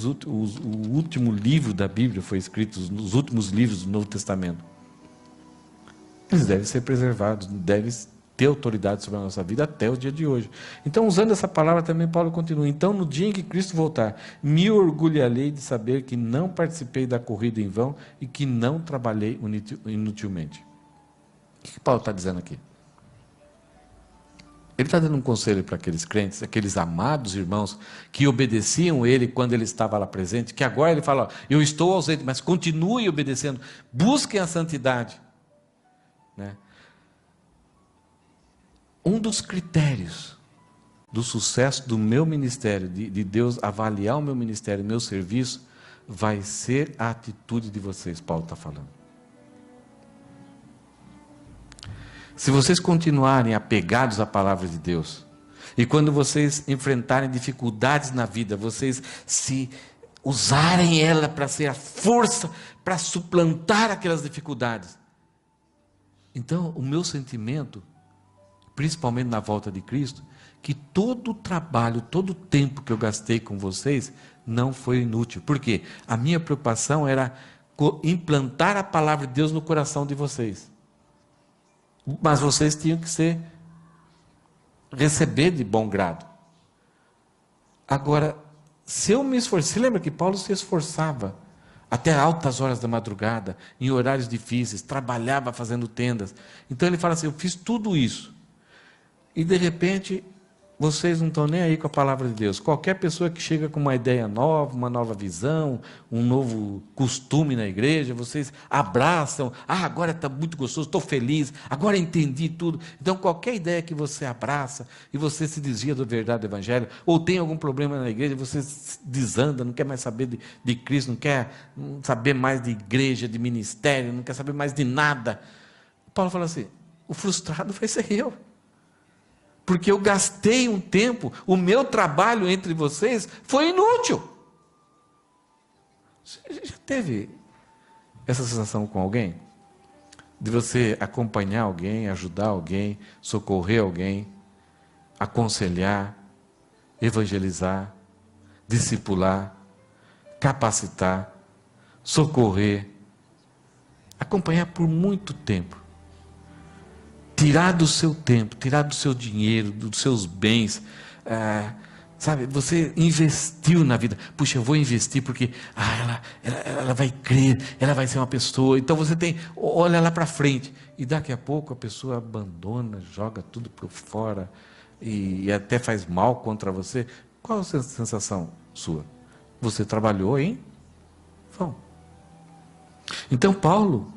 último livro da Bíblia foi escrito, os últimos livros do Novo Testamento. eles devem ser preservados, devem ter autoridade sobre a nossa vida até o dia de hoje. Então, usando essa palavra também, Paulo continua: então, no dia em que Cristo voltar, me orgulharei de saber que não participei da corrida em vão e que não trabalhei inutilmente. O que Paulo está dizendo aqui? Ele está dando um conselho para aqueles crentes, aqueles amados irmãos que obedeciam ele quando ele estava lá presente, que agora ele fala: ó, eu estou ausente, mas continue obedecendo, busquem a santidade, né? Um dos critérios do sucesso do meu ministério, de Deus avaliar o meu ministério, o meu serviço, vai ser a atitude de vocês, Paulo está falando. Se vocês continuarem apegados à palavra de Deus, e quando vocês enfrentarem dificuldades na vida, vocês se usarem ela para ser a força, para suplantar aquelas dificuldades, então o meu sentimento, principalmente na volta de Cristo, que todo o trabalho, todo o tempo que eu gastei com vocês, não foi inútil. Por quê? A minha preocupação era implantar a palavra de Deus no coração de vocês. Mas vocês tinham que receber de bom grado. Agora, se eu me esforçar, você lembra que Paulo se esforçava até altas horas da madrugada, em horários difíceis, trabalhava fazendo tendas. Então ele fala assim: eu fiz tudo isso. E de repente, vocês não estão nem aí com a palavra de Deus. Qualquer pessoa que chega com uma ideia nova, uma nova visão, um novo costume na igreja, vocês abraçam: ah, agora está muito gostoso, estou feliz, agora entendi tudo. Então, qualquer ideia que você abraça e você se desvia do verdade do evangelho, ou tem algum problema na igreja, você desanda, não quer mais saber de Cristo, não quer saber mais de igreja, de ministério, não quer saber mais de nada. Paulo fala assim: o frustrado vai ser eu. Porque eu gastei um tempo, o meu trabalho entre vocês foi inútil. Você já teve essa sensação com alguém? De você acompanhar alguém, ajudar alguém, socorrer alguém, aconselhar, evangelizar, discipular, capacitar, socorrer, acompanhar por muito tempo. Tirar do seu tempo, tirar do seu dinheiro, dos seus bens, sabe, você investiu na vida. Puxa, eu vou investir porque ela vai crer, ela vai ser uma pessoa. Então você olha lá para frente, e daqui a pouco a pessoa abandona, joga tudo por fora, e até faz mal contra você. Qual a sensação sua? Você trabalhou em vão. Então Paulo,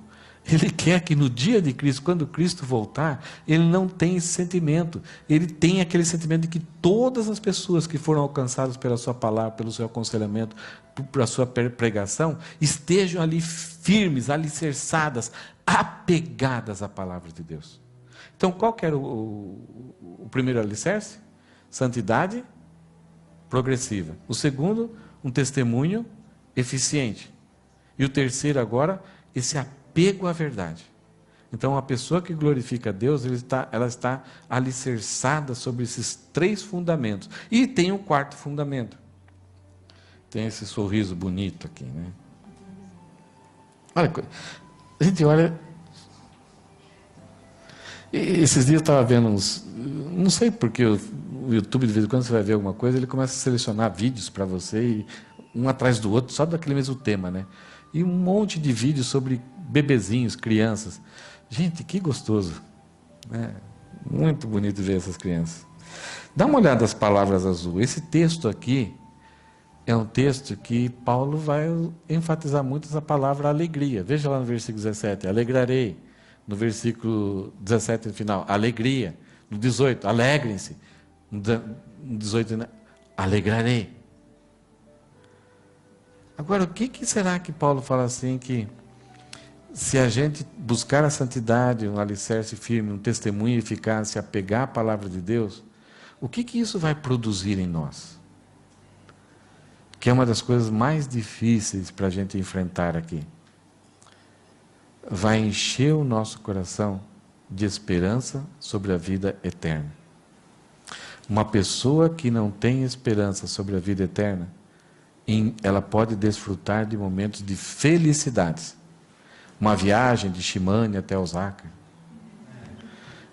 ele quer que no dia de Cristo, quando Cristo voltar, ele não tenha esse sentimento. Ele tem aquele sentimento de que todas as pessoas que foram alcançadas pela sua palavra, pelo seu aconselhamento, pela sua pregação, estejam ali firmes, alicerçadas, apegadas à palavra de Deus. Então, qual que era o primeiro alicerce? Santidade progressiva. O segundo, um testemunho eficiente. E o terceiro agora, esse apego à verdade. Então, a pessoa que glorifica a Deus, ela está alicerçada sobre esses três fundamentos. E tem um quarto fundamento. Tem esse sorriso bonito aqui, né? Olha, a gente olha. E esses dias eu estava vendo uns. Não sei porque o YouTube, de vez em quando você vai ver alguma coisa, ele começa a selecionar vídeos para você, e um atrás do outro, só daquele mesmo tema, né? E um monte de vídeos sobre bebezinhos, crianças. Gente, que gostoso, né? Muito bonito ver essas crianças. Dá uma olhada nas palavras azul. Esse texto aqui é um texto que Paulo vai enfatizar muito essa palavra alegria. Veja lá no versículo 17, alegrarei. No versículo 17, no final, alegria. No 18, alegrem-se. No 18, alegrarei. Agora, o que será que Paulo fala assim, que se a gente buscar a santidade, um alicerce firme, um testemunho eficaz, se apegar à palavra de Deus, o que isso vai produzir em nós? Que é uma das coisas mais difíceis para a gente enfrentar aqui. Vai encher o nosso coração de esperança sobre a vida eterna. Uma pessoa que não tem esperança sobre a vida eterna, ela pode desfrutar de momentos de felicidades. Uma viagem de Shimane até Osaka,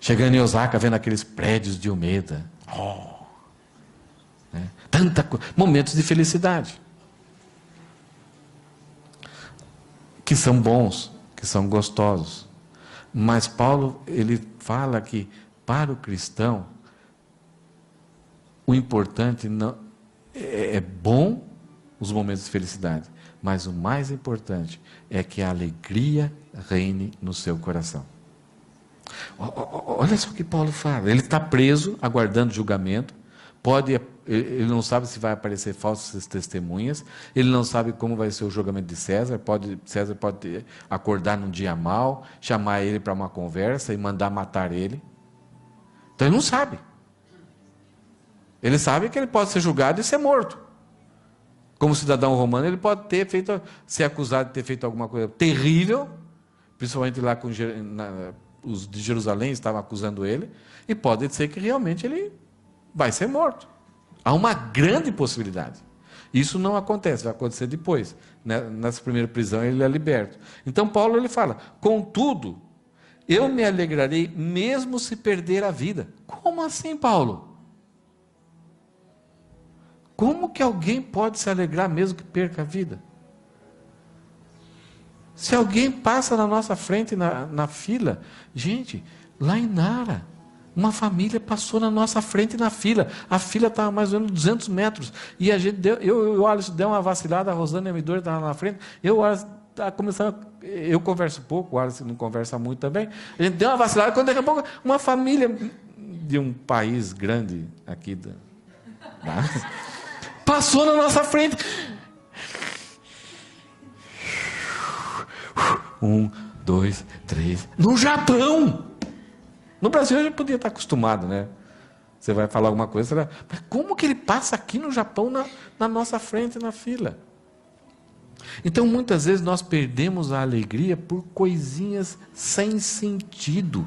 Chegando em Osaka, vendo aqueles prédios de Umeda. Né? Momentos de felicidade. Que são bons, que são gostosos. Mas Paulo, ele fala que para o cristão, o importante não é bom os momentos de felicidade, mas o mais importante é que a alegria reine no seu coração. Olha só o que Paulo fala. Ele está preso, aguardando julgamento. Ele não sabe se vai aparecer falsas testemunhas. Ele não sabe como vai ser o julgamento de César. César pode acordar num dia mau, chamar ele para uma conversa e mandar matar ele. Então ele não sabe. Ele sabe que ele pode ser julgado e ser morto. Como cidadão romano, ele pode ser acusado de ter feito alguma coisa terrível, principalmente lá com os de Jerusalém estavam acusando ele, e pode ser que realmente ele vai ser morto. Há uma grande possibilidade. Isso não acontece, vai acontecer depois. Nessa primeira prisão ele é liberto. Então Paulo ele fala: contudo, eu me alegrarei mesmo se perder a vida. Como assim, Paulo? Como que alguém pode se alegrar mesmo que perca a vida? Se alguém passa na nossa frente, na fila, gente, lá em Nara, uma família passou na nossa frente na fila, a fila estava mais ou menos 200 metros, e a gente eu e o Alisson deu uma vacilada, a Rosana e a Midori estavam na frente, eu converso pouco, o Alisson não conversa muito também, a gente deu uma vacilada, quando daqui a pouco uma família de um país grande aqui, passou na nossa frente. 1, 2, 3. No Japão! No Brasil a gente podia estar acostumado, né? Você vai falar alguma coisa, mas como que ele passa aqui no Japão, na nossa frente, na fila? Então, muitas vezes nós perdemos a alegria por coisinhas sem sentido.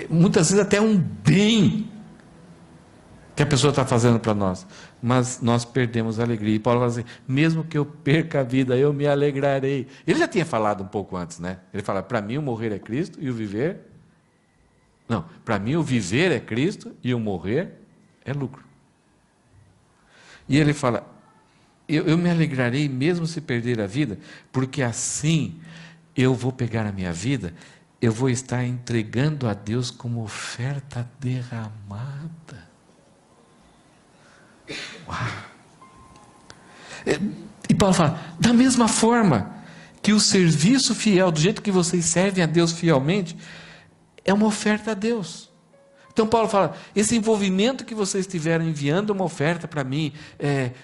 Muitas vezes até um bem que a pessoa está fazendo para nós, mas nós perdemos a alegria. E Paulo fala assim: mesmo que eu perca a vida, eu me alegrarei. Ele já tinha falado um pouco antes, né? Ele fala: para mim o morrer é Cristo e o viver... Não, para mim o viver é Cristo e o morrer é lucro. E ele fala: eu me alegrarei mesmo se perder a vida, porque assim eu vou pegar a minha vida, eu vou estar entregando a Deus como oferta derramada. E Paulo fala: da mesma forma que o serviço fiel, do jeito que vocês servem a Deus fielmente, é uma oferta a Deus. Então Paulo fala: esse envolvimento que vocês tiveram enviando uma oferta para mim,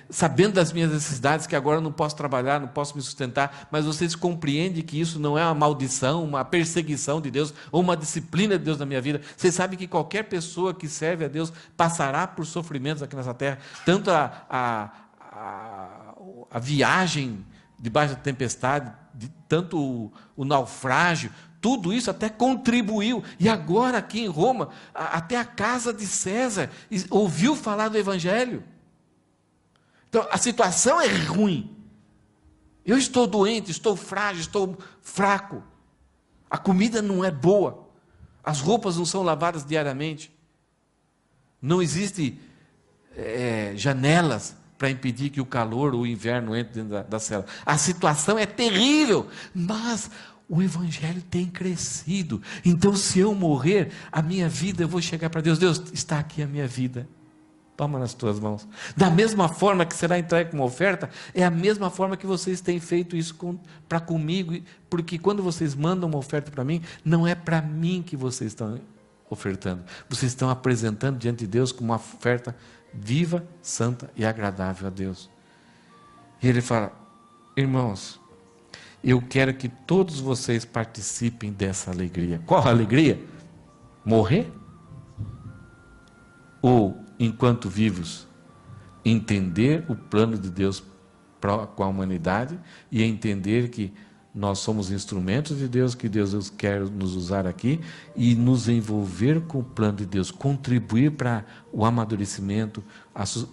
sabendo das minhas necessidades, que agora eu não posso trabalhar, não posso me sustentar, mas vocês compreendem que isso não é uma maldição, uma perseguição de Deus, ou uma disciplina de Deus na minha vida. Vocês sabem que qualquer pessoa que serve a Deus passará por sofrimentos aqui nessa terra, tanto a viagem debaixo da tempestade, tanto o naufrágio, tudo isso até contribuiu. E agora aqui em Roma, até a casa de César ouviu falar do Evangelho. Então a situação é ruim. Eu estou doente, estou frágil, estou fraco. A comida não é boa. As roupas não são lavadas diariamente. Não existe janelas para impedir que o calor ou o inverno entre dentro da cela. A situação é terrível, mas o Evangelho tem crescido. Então, se eu morrer, a minha vida, eu vou chegar para Deus: Deus, está aqui a minha vida, toma nas tuas mãos. Da mesma forma que será entregue como oferta, é a mesma forma que vocês têm feito isso para comigo, porque quando vocês mandam uma oferta para mim, não é para mim que vocês estão ofertando, vocês estão apresentando diante de Deus como uma oferta viva, santa e agradável a Deus. E ele fala: irmãos, eu quero que todos vocês participem dessa alegria. Qual a alegria? Morrer? Ou, enquanto vivos, entender o plano de Deus com a humanidade e entender que nós somos instrumentos de Deus, que Deus quer nos usar aqui, e nos envolver com o plano de Deus, contribuir para o amadurecimento,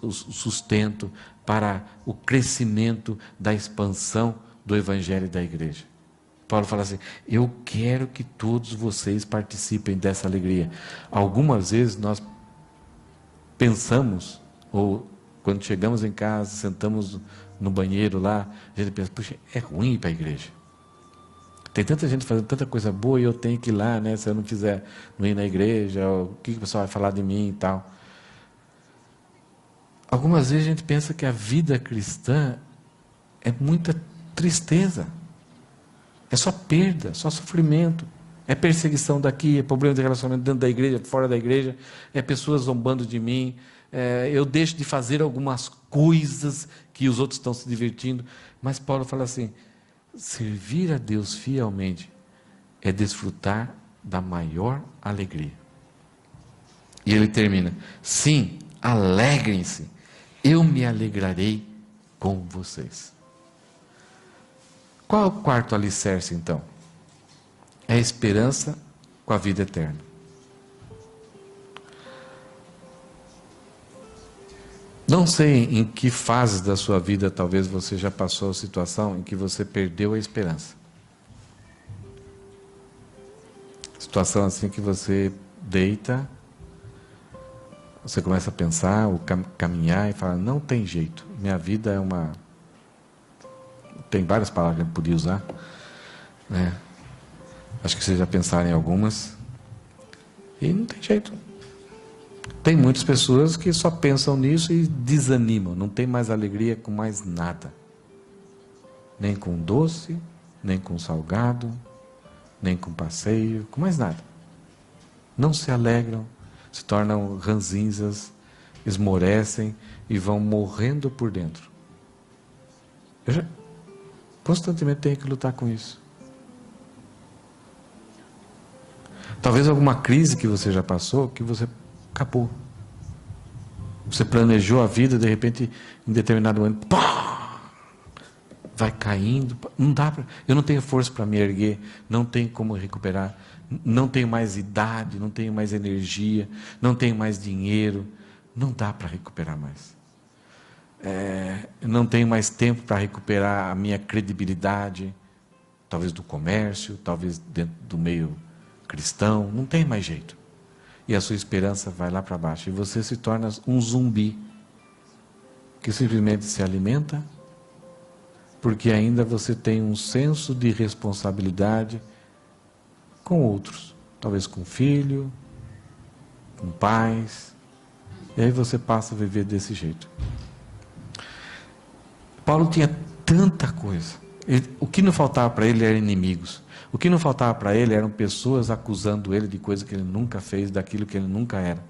o sustento, para o crescimento da expansão do Evangelho e da Igreja. Paulo fala assim: eu quero que todos vocês participem dessa alegria. Algumas vezes nós pensamos, ou quando chegamos em casa, sentamos no banheiro lá, a gente pensa: puxa, é ruim ir para a igreja. Tem tanta gente fazendo tanta coisa boa e eu tenho que ir lá, né? Se eu não quiser não ir na igreja, o que o pessoal vai falar de mim e tal. Algumas vezes a gente pensa que a vida cristã é muita tristeza, é só perda, só sofrimento, é perseguição daqui, é problema de relacionamento dentro da igreja, fora da igreja, é pessoas zombando de mim, eu deixo de fazer algumas coisas que os outros estão se divertindo. Mas Paulo fala assim: servir a Deus fielmente é desfrutar da maior alegria. E ele termina: sim, alegrem-se, eu me alegrarei com vocês. Qual é o quarto alicerce, então? É a esperança com a vida eterna. Não sei em que fase da sua vida talvez você já passou a situação em que você perdeu a esperança. Situação assim que você deita, você começa a pensar, ou caminhar e fala: não tem jeito, minha vida é uma... Tem várias palavras que eu podia usar, né? Acho que vocês já pensaram em algumas. E não tem jeito. Tem muitas pessoas que só pensam nisso e desanimam. Não tem mais alegria com mais nada. Nem com doce, nem com salgado, nem com passeio, com mais nada. Não se alegram, se tornam ranzinzas, esmorecem e vão morrendo por dentro. Eu já constantemente tenho que lutar com isso. Talvez alguma crise que você já passou, que você acabou. Você planejou a vida, de repente, em determinado momento, pá, vai caindo. Não dá pra, eu não tenho força para me erguer, não tenho como recuperar, não tenho mais idade, não tenho mais energia, não tenho mais dinheiro, não dá para recuperar mais. Não tenho mais tempo para recuperar a minha credibilidade, talvez do comércio, talvez dentro do meio cristão, não tem mais jeito. E a sua esperança vai lá para baixo, e você se torna um zumbi, que simplesmente se alimenta, porque ainda você tem um senso de responsabilidade com outros, talvez com filho, com pais, e aí você passa a viver desse jeito. Paulo tinha tanta coisa, o que não faltava para ele eram inimigos. O que não faltava para ele eram pessoas acusando ele de coisas que ele nunca fez, daquilo que ele nunca era.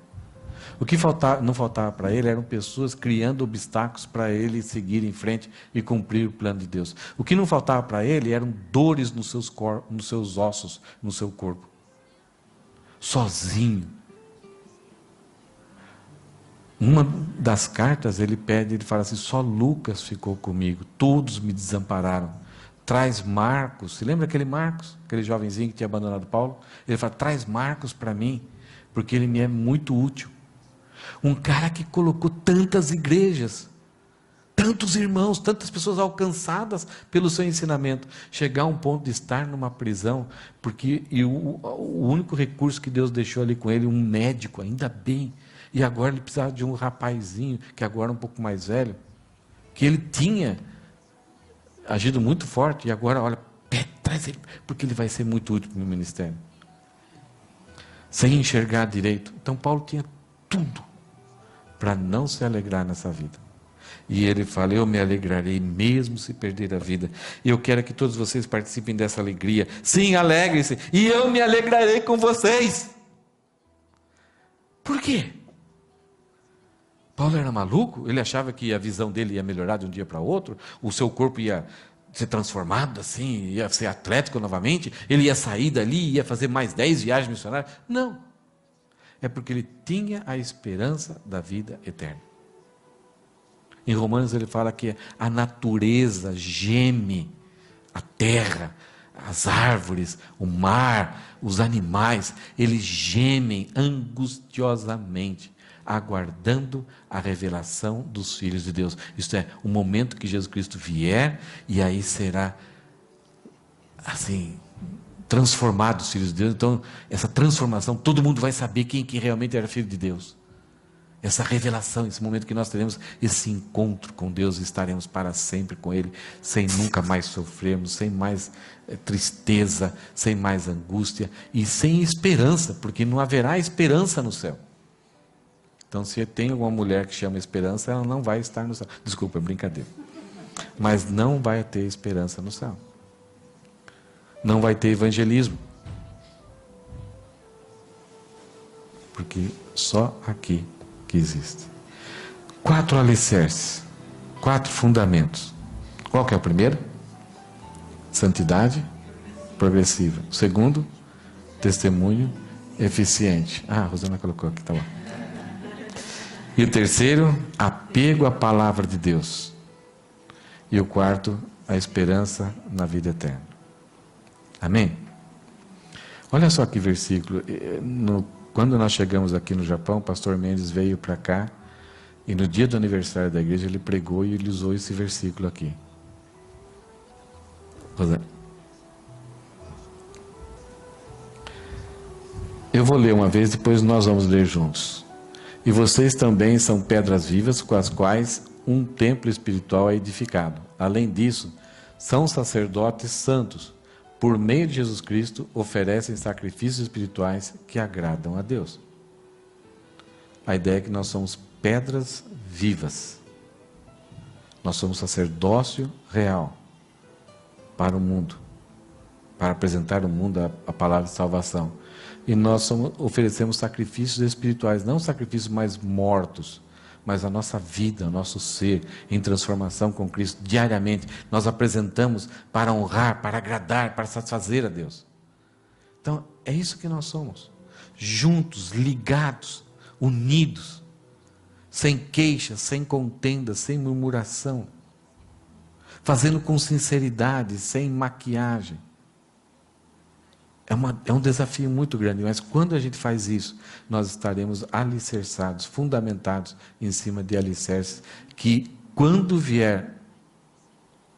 O que não faltava para ele eram pessoas criando obstáculos para ele seguir em frente e cumprir o plano de Deus. O que não faltava para ele eram dores nos seus ossos, no seu corpo. Sozinho. Uma das cartas ele fala assim: só Lucas ficou comigo, todos me desampararam. Traz Marcos, se lembra aquele Marcos, aquele jovenzinho que tinha abandonado Paulo? Ele fala: traz Marcos para mim, porque ele me é muito útil. Um cara que colocou tantas igrejas, tantos irmãos, tantas pessoas alcançadas pelo seu ensinamento, chegar a um ponto de estar numa prisão, porque o único recurso que Deus deixou ali com ele, um médico, ainda bem, e agora ele precisava de um rapazinho, que agora é um pouco mais velho, que ele tinha agido muito forte, e agora, olha, traz ele, porque ele vai ser muito útil para o meu ministério. Sem enxergar direito. Então Paulo tinha tudo para não se alegrar nessa vida. E ele fala: eu me alegrarei mesmo se perder a vida. E eu quero que todos vocês participem dessa alegria. Sim, alegrem-se, e eu me alegrarei com vocês. Por quê? Paulo era maluco? Ele achava que a visão dele ia melhorar de um dia para outro? O seu corpo ia ser transformado assim, ia ser atlético novamente? Ele ia sair dali, ia fazer mais 10 viagens missionárias? Não. É porque ele tinha a esperança da vida eterna. Em Romanos ele fala que a natureza geme, a terra, as árvores, o mar, os animais, eles gemem angustiosamente, aguardando a revelação dos filhos de Deus. Isto é, o momento que Jesus Cristo vier, e aí será assim, transformados filhos de Deus. Então, essa transformação, todo mundo vai saber quem que realmente era filho de Deus. Essa revelação, esse momento que nós teremos esse encontro com Deus, estaremos para sempre com Ele, sem nunca mais sofrermos, sem mais tristeza, sem mais angústia e sem esperança, porque não haverá esperança no céu. Então, se tem alguma mulher que chama esperança, ela não vai estar no céu. Desculpa, é brincadeira. Mas não vai ter esperança no céu. Não vai ter evangelismo. Porque só aqui que existe. 4 alicerces, 4 fundamentos. Qual que é o primeiro? Santidade progressiva. O segundo, testemunho eficiente. Ah, a Rosana colocou aqui, tá bom. E o terceiro, apego à palavra de Deus. E o quarto, a esperança na vida eterna. Amém? Olha só que versículo. Quando nós chegamos aqui no Japão, o pastor Mendes veio para cá, e no dia do aniversário da igreja, ele pregou e ele usou esse versículo aqui. Eu vou ler uma vez, depois nós vamos ler juntos. E vocês também são pedras vivas com as quais um templo espiritual é edificado. Além disso, são sacerdotes santos. Por meio de Jesus Cristo, oferecem sacrifícios espirituais que agradam a Deus. A ideia é que nós somos pedras vivas. Nós somos sacerdócio real para o mundo, para apresentar ao mundo a palavra de salvação. E nós oferecemos sacrifícios espirituais, não sacrifícios mais mortos, mas a nossa vida, o nosso ser em transformação com Cristo diariamente. Nós apresentamos para honrar, para agradar, para satisfazer a Deus. Então, é isso que nós somos. Juntos, ligados, unidos, sem queixa, sem contenda, sem murmuração, fazendo com sinceridade, sem maquiagem. É um desafio muito grande, mas quando a gente faz isso, nós estaremos alicerçados, fundamentados em cima de alicerces que, quando vier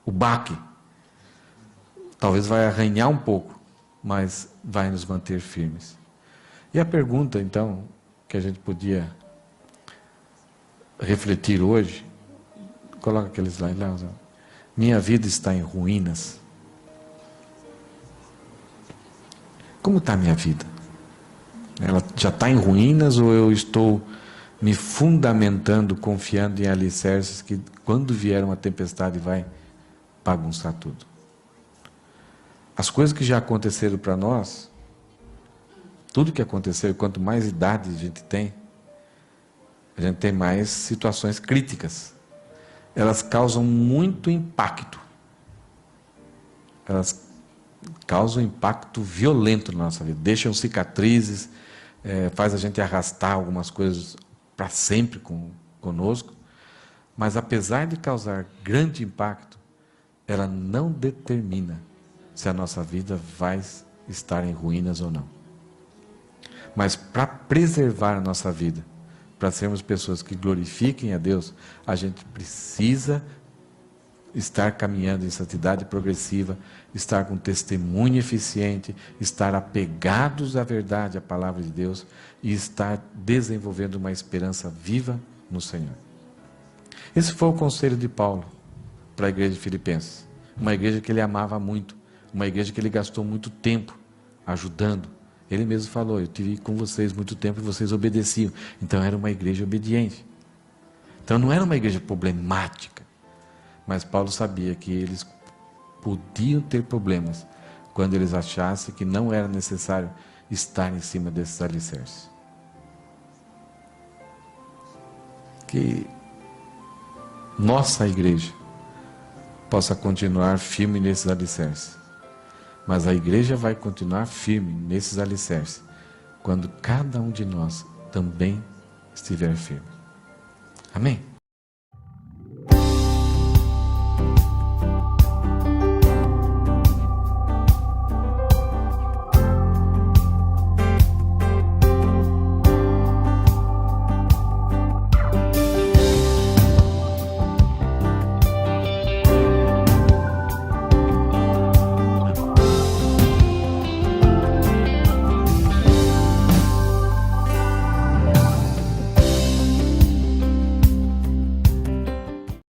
o baque, talvez vai arranhar um pouco, mas vai nos manter firmes. E a pergunta, então, que a gente podia refletir hoje, coloca aquele slide lá, minha vida está em ruínas. Como está a minha vida? Ela já está em ruínas ou eu estou me fundamentando, confiando em alicerces que, quando vier uma tempestade, vai bagunçar tudo? As coisas que já aconteceram para nós, tudo que aconteceu, quanto mais idade a gente tem mais situações críticas. Elas causam muito impacto. Elas causam um impacto violento na nossa vida, deixam cicatrizes, faz a gente arrastar algumas coisas para sempre conosco, mas apesar de causar grande impacto, ela não determina se a nossa vida vai estar em ruínas ou não. Mas para preservar a nossa vida, para sermos pessoas que glorifiquem a Deus, a gente precisa estar caminhando em santidade progressiva, estar com testemunho eficiente, estar apegados à verdade, à palavra de Deus, e estar desenvolvendo uma esperança viva no Senhor. Esse foi o conselho de Paulo para a igreja de Filipenses. Uma igreja que ele amava muito, uma igreja que ele gastou muito tempo ajudando. Ele mesmo falou, eu tive com vocês muito tempo e vocês obedeciam. Então era uma igreja obediente. Então não era uma igreja problemática. Mas Paulo sabia que eles podiam ter problemas quando eles achassem que não era necessário estar em cima desses alicerces. Que nossa igreja possa continuar firme nesses alicerces. Mas a igreja vai continuar firme nesses alicerces quando cada um de nós também estiver firme. Amém?